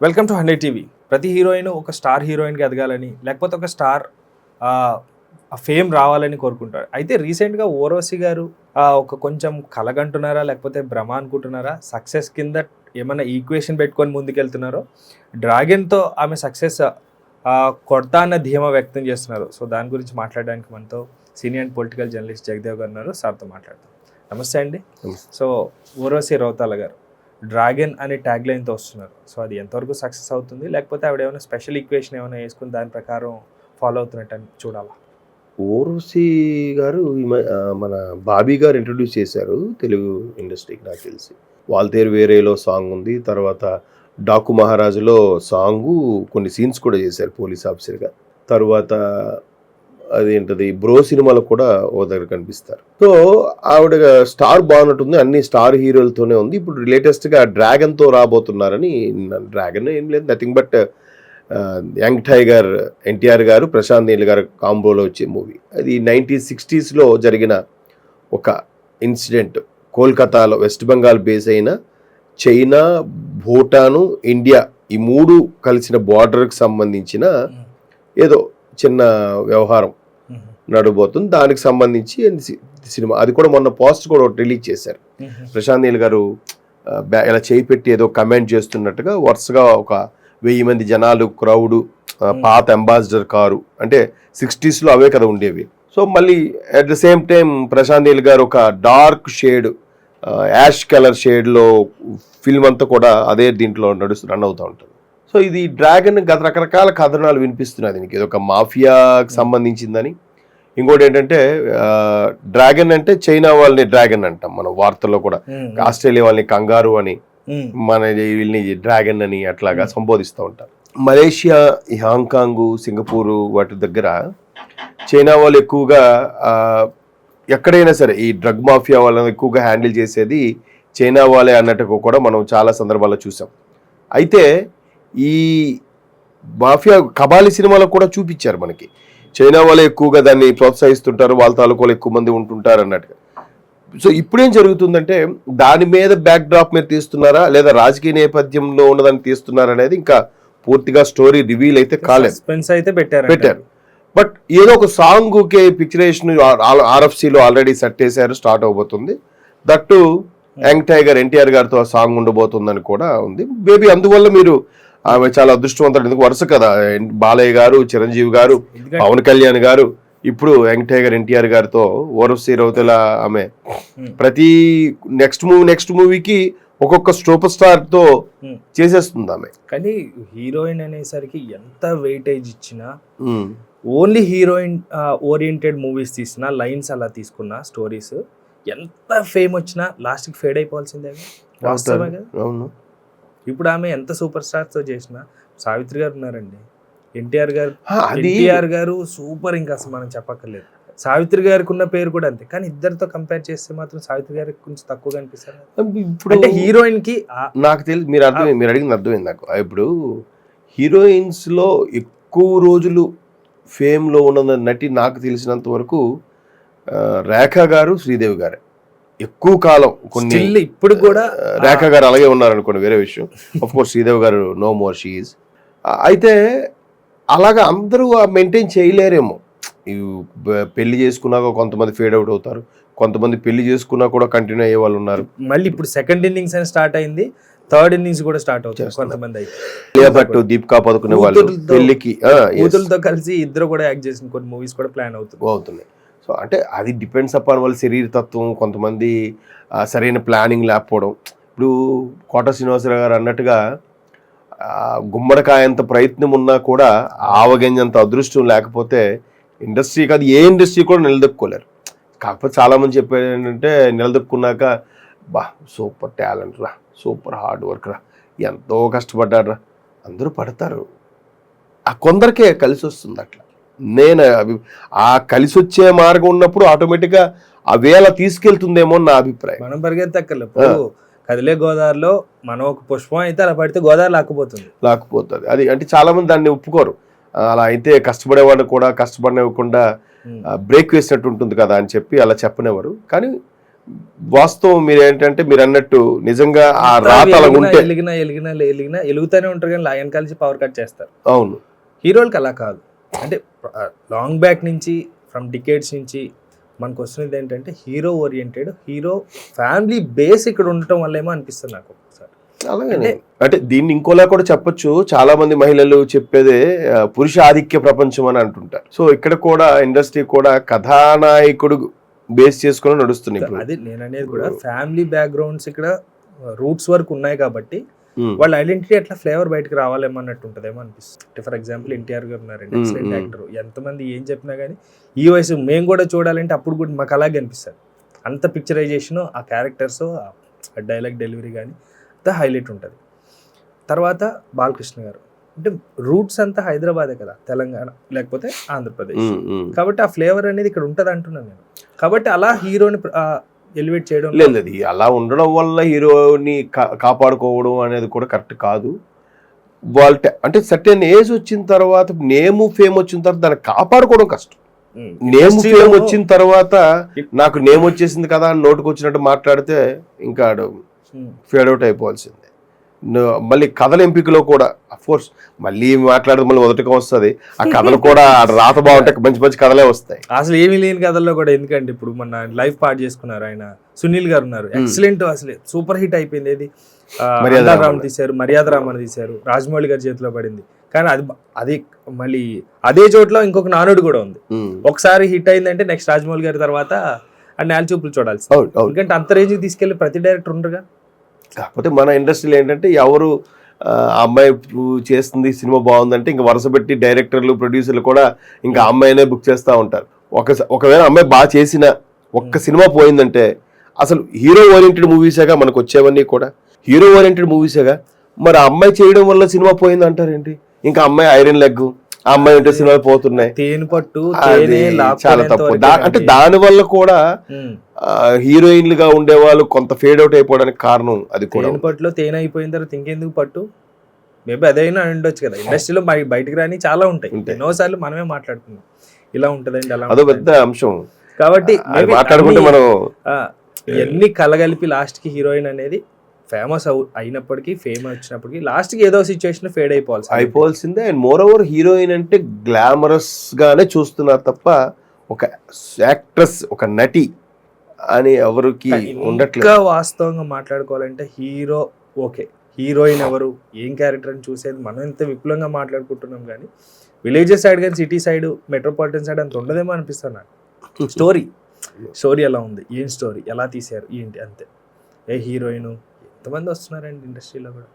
Welcome to 100 TV. ప్రతి heroine ఒక star హీరోయిన్గా ఎదగాలని లేకపోతే ఒక స్టార్ ఫేమ్ రావాలని కోరుకుంటారు. అయితే రీసెంట్గా ఓర్వశి గారు ఒక కొంచెం కలగంటున్నారా లేకపోతే భ్రమ అనుకుంటున్నారా, సక్సెస్ కింద ఏమైనా ఈక్వేషన్ పెట్టుకొని ముందుకెళ్తున్నారో, డ్రాగన్తో ఆమె సక్సెస్ కొడతా అన్న ధీమా వ్యక్తం చేస్తున్నారు. సో దాని గురించి మాట్లాడడానికి మనతో senior and political journalist Jagdev గారు ఉన్నారు. సార్తో మాట్లాడతాం. నమస్తే అండి. సో ఓర్వశి రౌతాల గారు డ్రాగన్ అనే ట్యాగ్ లైన్తో వస్తున్నారు. సో అది ఎంతవరకు సక్సెస్ అవుతుంది, లేకపోతే ఆవిడ ఏమైనా స్పెషల్ ఈక్వేషన్ ఏమైనా వేసుకుని దాని ప్రకారం ఫాలో అవుతున్నట్టు అని చూడాలా? ఓర్వశి గారు మన బాబీ గారు ఇంట్రడ్యూస్ చేశారు తెలుగు ఇండస్ట్రీకి. నాకు తెలిసి వాల్తేరు వేరేలో సాంగ్ ఉంది, తర్వాత డాకు మహారాజులో సాంగు కొన్ని సీన్స్ కూడా చేశారు పోలీస్ ఆఫీసర్గా. తర్వాత అదేంటది బ్రో సినిమాలో కూడా ఓ దగ్గర కనిపిస్తారు. సో ఆవిడ స్టార్ బాగున్నట్టుంది, అన్ని స్టార్ హీరోలతోనే ఉంది. ఇప్పుడు లేటెస్ట్గా డ్రాగన్తో రాబోతున్నారని. డ్రాగన్ ఏం లేదు, nothing but young tiger NTR గారు ప్రశాంత్ నీల్ గారు కాంబోలో వచ్చే మూవీ. అది 1960s జరిగిన ఒక ఇన్సిడెంట్. కోల్కతాలో వెస్ట్ బెంగాల్ బేస్ అయిన చైనా, భూటాను, ఇండియా ఈ మూడు కలిసిన బార్డర్కి సంబంధించిన ఏదో చిన్న వ్యవహారం నడబోతుంది. దానికి సంబంధించి సినిమా. అది కూడా మొన్న పోస్ట్ కూడా రిలీజ్ చేశారు. ప్రశాంత్ నీల్ గారు ఇలా చేయి పెట్టి ఏదో కమెంట్ చేస్తున్నట్టుగా వరుసగా ఒక 1000 మంది జనాలు, క్రౌడు, పాత అంబాసిడర్ కారు, అంటే 60s అవే కదా ఉండేవి. సో మళ్ళీ at the same time Prashanth Neel గారు ఒక డార్క్ షేడ్, యాష్ కలర్ షేడ్లో ఫిల్మ్ అంతా కూడా అదే దీంట్లో రన్ అవుతూ ఉంటుంది. సో ఇది డ్రాగన్ గత రకరకాల కథనాలు వినిపిస్తున్నాయి. దీనికి ఇది ఒక మాఫియాకి సంబంధించిందని. ఇంకోటి ఏంటంటే డ్రాగన్ అంటే చైనా వాళ్ళని డ్రాగన్ అంటాం మనం వార్తల్లో కూడా. ఆస్ట్రేలియా వాళ్ళని కంగారు అని, మన వీళ్ళని డ్రాగన్ అని అట్లాగా సంబోధిస్తూ ఉంటారు. మలేషియా, హాంకాంగ్, సింగపూరు వాటి దగ్గర చైనా వాళ్ళు ఎక్కువగా ఎక్కడైనా సరే ఈ డ్రగ్ మాఫియా వాళ్ళని ఎక్కువగా హ్యాండిల్ చేసేది చైనా వాళ్ళే అన్నట్టుగా కూడా మనం చాలా సందర్భాల్లో చూసాం. అయితే ఈ మాఫియా కబాలి సినిమాలో కూడా చూపించారు మనకి. చైనా వాళ్ళే ఎక్కువగా దాన్ని ప్రోత్సహిస్తుంటారు, వాళ్ళ తాలూకాలు ఎక్కువ మంది ఉంటుంటారు అన్నట్టుగా. సో ఇప్పుడేం జరుగుతుందంటే దాని మీద బ్యాక్ డ్రాప్ మీద తీస్తున్నారా లేదా రాజకీయ నేపథ్యంలో ఉన్నదాన్ని తీస్తున్నారా అనేది ఇంకా పూర్తిగా స్టోరీ రివీల్ అయితే కాలేదు. పెట్టారు. బట్ ఏదో ఒక సాంగ్కి పిక్చరేషన్ RFCలో ఆల్రెడీ సెట్ చేశారు, స్టార్ట్ అవబోతుంది. దట్టు యంగ్ టైగర్ ఎన్టీఆర్ గారితో ఆ సాంగ్ ఉండబోతుందని కూడా ఉంది. బేబీ అందువల్ల మీరు ఆమె చాలా అదృష్టవంతుడు. ఎందుకు వరుస కదా బాలయ్య గారు, చిరంజీవి గారు, పవన్ కళ్యాణ్ గారు, ఇప్పుడు యంగ్ టైగర్ ఎన్టీఆర్ గారితో ఓర్వశి రౌతేల ఆమె ప్రతి నెక్స్ట్ మూవీకి ఒక్కొక్క సూపర్ స్టార్ తో చేసేస్తుంది ఆమె. కానీ హీరోయిన్ అనేసరికి ఎంత వెయిటేజ్ ఇచ్చినా, ఓన్లీ హీరోయిన్ ఓరియంటెడ్ మూవీస్ తీసినా, లైన్స్ అలా తీసుకున్న స్టోరీస్ ఎంత ఫేమ్ వచ్చినా లాస్ట్కి ఫేడ్ అయిపోవాల్సిందే. అవును. ఇప్పుడు ఆమె ఎంత సూపర్ స్టార్స్ తో చేసినా, సావిత్రి గారు ఉన్నారండి, ఎన్టీఆర్ గారు సూపర్, ఇంకా అసలు మనం చెప్పక్కర్లేదు. సావిత్రి గారికి ఉన్న పేరు కూడా అంతే. కానీ ఇద్దరితో కంపేర్ చేస్తే మాత్రం సావిత్రి గారికి కొంచెం తక్కువగా అనిపిస్తారు. ఇప్పుడు హీరోయిన్ కి నాకు తెలిసి మీరు అడిగింది అర్థమైంది నాకు. ఇప్పుడు హీరోయిన్స్ లో ఎక్కువ రోజులు ఫేమ్ లో ఉన్న నటి నాకు తెలిసినంత వరకు రేఖా గారు, శ్రీదేవి గారు ఎక్కువ కాలం. కొన్ని ఇప్పుడు కూడా రేఖా గారు అలాగే ఉన్నారనుకోండి, వేరే విషయం. ఆఫ్ కోర్స్ శ్రీదేవి గారు నో మోర్ షీ ఈజ్. అయితే అలాగా అందరూ మెయింటైన్ చేయలేరేమో. పెళ్లి చేసుకున్నాక కొంతమంది ఫేడ్ అవుట్ అవుతారు, కొంతమంది పెళ్లి చేసుకున్నా కూడా కంటిన్యూ అయ్యే వాళ్ళు ఉన్నారు. మళ్ళీ ఇప్పుడు సెకండ్ ఇన్నింగ్స్ అని స్టార్ట్ అయింది, థర్డ్ ఇన్నింగ్స్ కూడా స్టార్ట్ అవుతారు కొంతమంది. భట్, దీపికా పదుకునే వాళ్ళు పెళ్లికి కూతురుతో కలిసి ఇద్దరు కూడా యాక్ట్ చేసిన కొన్ని మూవీస్ కూడా ప్లాన్ అవుతున్నాయి. సో అంటే అది డిపెండ్స్ అపాన్ వాళ్ళ శరీరతత్వం. కొంతమంది సరైన ప్లానింగ్ లేకపోవడం. ఇప్పుడు కోట శ్రీనివాసరావు గారు అన్నట్టుగా గుమ్మడికాయంత ప్రయత్నం ఉన్నా కూడా ఆవగింజంత అదృష్టం లేకపోతే ఇండస్ట్రీ కాదు ఏ ఇండస్ట్రీ కూడా నిలదొక్కుకోలేరు. కాకపోతే చాలామంది చెప్పేది ఏంటంటే నిలదొక్కున్నాక బా సూపర్ టాలెంట్ రా, సూపర్ హార్డ్ వర్క్ రా, ఎంతో కష్టపడ్డాడు రా. అందరూ పడతారు, ఆ కొందరికే కలిసి వస్తుంది. అట్లా నేను ఆ కలిసి వచ్చే మార్గం ఉన్నప్పుడు ఆటోమేటిక్గా ఆ వేళ తీసుకెళ్తుందేమో నా అభిప్రాయం. మనం పరిగెత్తక్కర్లేదు. కదిలే గోదావరిలో మనం ఒక పుష్పం అయితే అలా పడితే గోదావరి లాక్కుపోతుంది. అది అంటే చాలా మంది దాన్ని ఒప్పుకోరు. అలా అయితే కష్టపడేవాడు కూడా కష్టపడనివ్వకుండా బ్రేక్ వేసినట్టు ఉంటుంది కదా అని చెప్పి అలా చెప్పనివ్వరు. కానీ వాస్తవం మీరు ఏంటంటే మీరు అన్నట్టు నిజంగా ఆ రాత అలా ఉంటే ఎలుగుతూనే ఉంటారు కానీ లయన్ కలిసి పవర్ కట్ చేస్తారు. అవును, హీరోలకి అలా కాదు. అంటే లాంగ్ బ్యాక్ నుంచి ఫ్రమ్ డికేడ్స్ నుంచి మనకు వస్తున్నది ఏంటంటే hero oriented, hero family base ఇక్కడ ఉండటం వల్ల ఏమో అనిపిస్తుంది నాకు ఒకసారి. అలాగే అంటే దీన్ని ఇంకోలా కూడా చెప్పొచ్చు. చాలా మంది మహిళలు చెప్పేదే పురుష ఆధిక్య ప్రపంచం అని అంటుంటారు. సో ఇక్కడ కూడా ఇండస్ట్రీ కూడా కథానాయకుడు బేస్ చేసుకుని నడుస్తుంది. అది నేను అనేది కూడా ఫ్యామిలీ బ్యాక్గ్రౌండ్స్ ఇక్కడ రూట్స్ వరకు ఉన్నాయి కాబట్టి వాళ్ళ ఐడెంటిటీ అట్లా ఫ్లేవర్ బయటకు రావాలేమో అన్నట్టు ఉంటుందేమో అనిపిస్తుంది. ఫర్ ఎగ్జాంపుల్ ఎన్టీఆర్ గారు ఉన్నారండి, ఎక్సలెంట్ యాక్టర్. ఎంతమంది ఏం చెప్పినా కానీ ఈ వయసు మేము కూడా చూడాలంటే అప్పుడు కూడా మాకు అలాగే అనిపిస్తుంది. అంత పిక్చరైజేషన్, ఆ క్యారెక్టర్స్, ఆ డైలాగ్ డెలివరీ కానీ అంతా హైలైట్ ఉంటుంది. తర్వాత బాలకృష్ణ గారు అంటే రూట్స్ అంతా హైదరాబాదే కదా, తెలంగాణ లేకపోతే ఆంధ్రప్రదేశ్. కాబట్టి ఆ ఫ్లేవర్ అనేది ఇక్కడ ఉంటుంది అంటున్నాను నేను. కాబట్టి అలా హీరోని ఎలివేట్ చేయడం లేదు, అలా ఉండడం వల్ల హీరోని కాపాడుకోవడం అనేది కూడా కరెక్ట్ కాదు. వాళ్ళ అంటే సర్టెన్ ఏజ్ వచ్చిన తర్వాత, నేము ఫేమ్ వచ్చిన తర్వాత దాన్ని కాపాడుకోవడం కష్టం. నేమ్ ఫేమ్ వచ్చిన తర్వాత నాకు నేమ్ వచ్చేసింది కదా అని నోటుకు వచ్చినట్టు మాట్లాడితే ఇంకా ఫేడ్ అవుట్ అయిపోవాల్సిందే. మళ్ళీ కథల ఎంపికలో కూడా అఫ్కోర్స్ మళ్ళీ మాట్లాడదు, మళ్ళీ మొదటిగా వస్తుంది. ఆ కథలు కూడా రాత బాగుంటే మంచి మంచి కథలే వస్తాయి. అసలు ఏమీ లేని కథల్లో కూడా ఎందుకంటే ఇప్పుడు మన లైఫ్ పార్ట్ చేసుకున్నారు ఆయన, సునీల్ గారు ఉన్నారు, ఎక్సలెంట్, అసలు సూపర్ హిట్ అయిపోయింది. ఏది మర్యాదరామన్ తీశారు, మర్యాదరామన్ తీశారు, రాజమౌళి గారి చేతిలో పడింది. కానీ అది మళ్ళీ అదే చోట్ల ఇంకొక నానుడు కూడా ఉంది. ఒకసారి హిట్ అయిందంటే నెక్స్ట్ రాజమౌళి గారి తర్వాత నేల చూపులు చూడాల్సి. ఎందుకంటే అంత రేంజ్కి తీసుకెళ్లి ప్రతి డైరెక్టర్ ఉండరుగా. కాకపోతే మన ఇండస్ట్రీలో ఏంటంటే ఎవరు అమ్మాయి చేస్తుంది సినిమా బాగుందంటే ఇంకా వరుస పెట్టి డైరెక్టర్లు, ప్రొడ్యూసర్లు కూడా ఇంకా అమ్మాయినే బుక్ చేస్తూ ఉంటారు. ఒకవేళ అమ్మాయి బాగా చేసిన ఒక్క సినిమా పోయిందంటే అసలు హీరో ఓరియంటెడ్ మూవీసేగా మనకు వచ్చేవన్నీ కూడా హీరో ఓరియంటెడ్ మూవీసేగా. మరి ఆ అమ్మాయి చేయడం వల్ల సినిమా పోయింది అంటారేంటి? ఇంకా అమ్మాయి ఐరన్ లెగ్, ఆ అమ్మాయి ఉంటే సినిమాలు పోతున్నాయి. చాలా తప్పు. అంటే దాని వల్ల కూడా హీరోయిన్లుగా ఉండేవాళ్ళు కొంత ఫేడ్ అవుట్ అయిపోవడానికి కారణం అది కూడా. పట్టులో తేనె అయిపోయిన తర్వాత ఇంకెందుకు పట్టు, మేబీ అదైనా ఉండొచ్చు కదా. ఇండస్ట్రీలో బయటకు రాని చాలా ఉంటాయి. ఎన్నోసార్లు మనమే మాట్లాడుకున్నాం ఇలా ఉంటదండి, అలా అదో పెద్ద అంశం. కాబట్టి మాట్లాడుకుంటే మనం ఎన్ని కలగలిపి లాస్ట్ కి హీరోయిన్ అనేది ఫేమస్ అయినప్పటికీ, ఫేమ్ వచ్చినప్పటికీ లాస్ట్ కి ఏదో సిచ్యువేషన్ ఫేడ్ అయిపోవాల్సిందే. అండ్ మోర్ ఓవర్ హీరోయిన్ అంటే గ్లామరస్ గానే చూస్తున్నారు తప్ప ఒక యాక్ట్రెస్, ఒక నటి అని ఎవరికి ఉండట్లేదు. ఇంకా వాస్తవంగా మాట్లాడుకోవాలంటే హీరో ఓకే, హీరోయిన్ ఎవరు, ఏం క్యారెక్టర్ అని చూసేది మనం ఎంత విపులంగా మాట్లాడుకుంటున్నాం. కానీ విలేజెస్ సైడ్ కానీ సిటీ సైడ్, మెట్రోపాలిటన్ సైడ్ అంత ఉండదేమో అనిపిస్తుంది నాకు. స్టోరీ ఎలా ఉంది, ఏం స్టోరీ ఎలా తీశారు ఏంటి, అంతే. ఏ హీరోయిన్ ఎంతమంది వస్తున్నారండి ఇండస్ట్రీలో కూడా.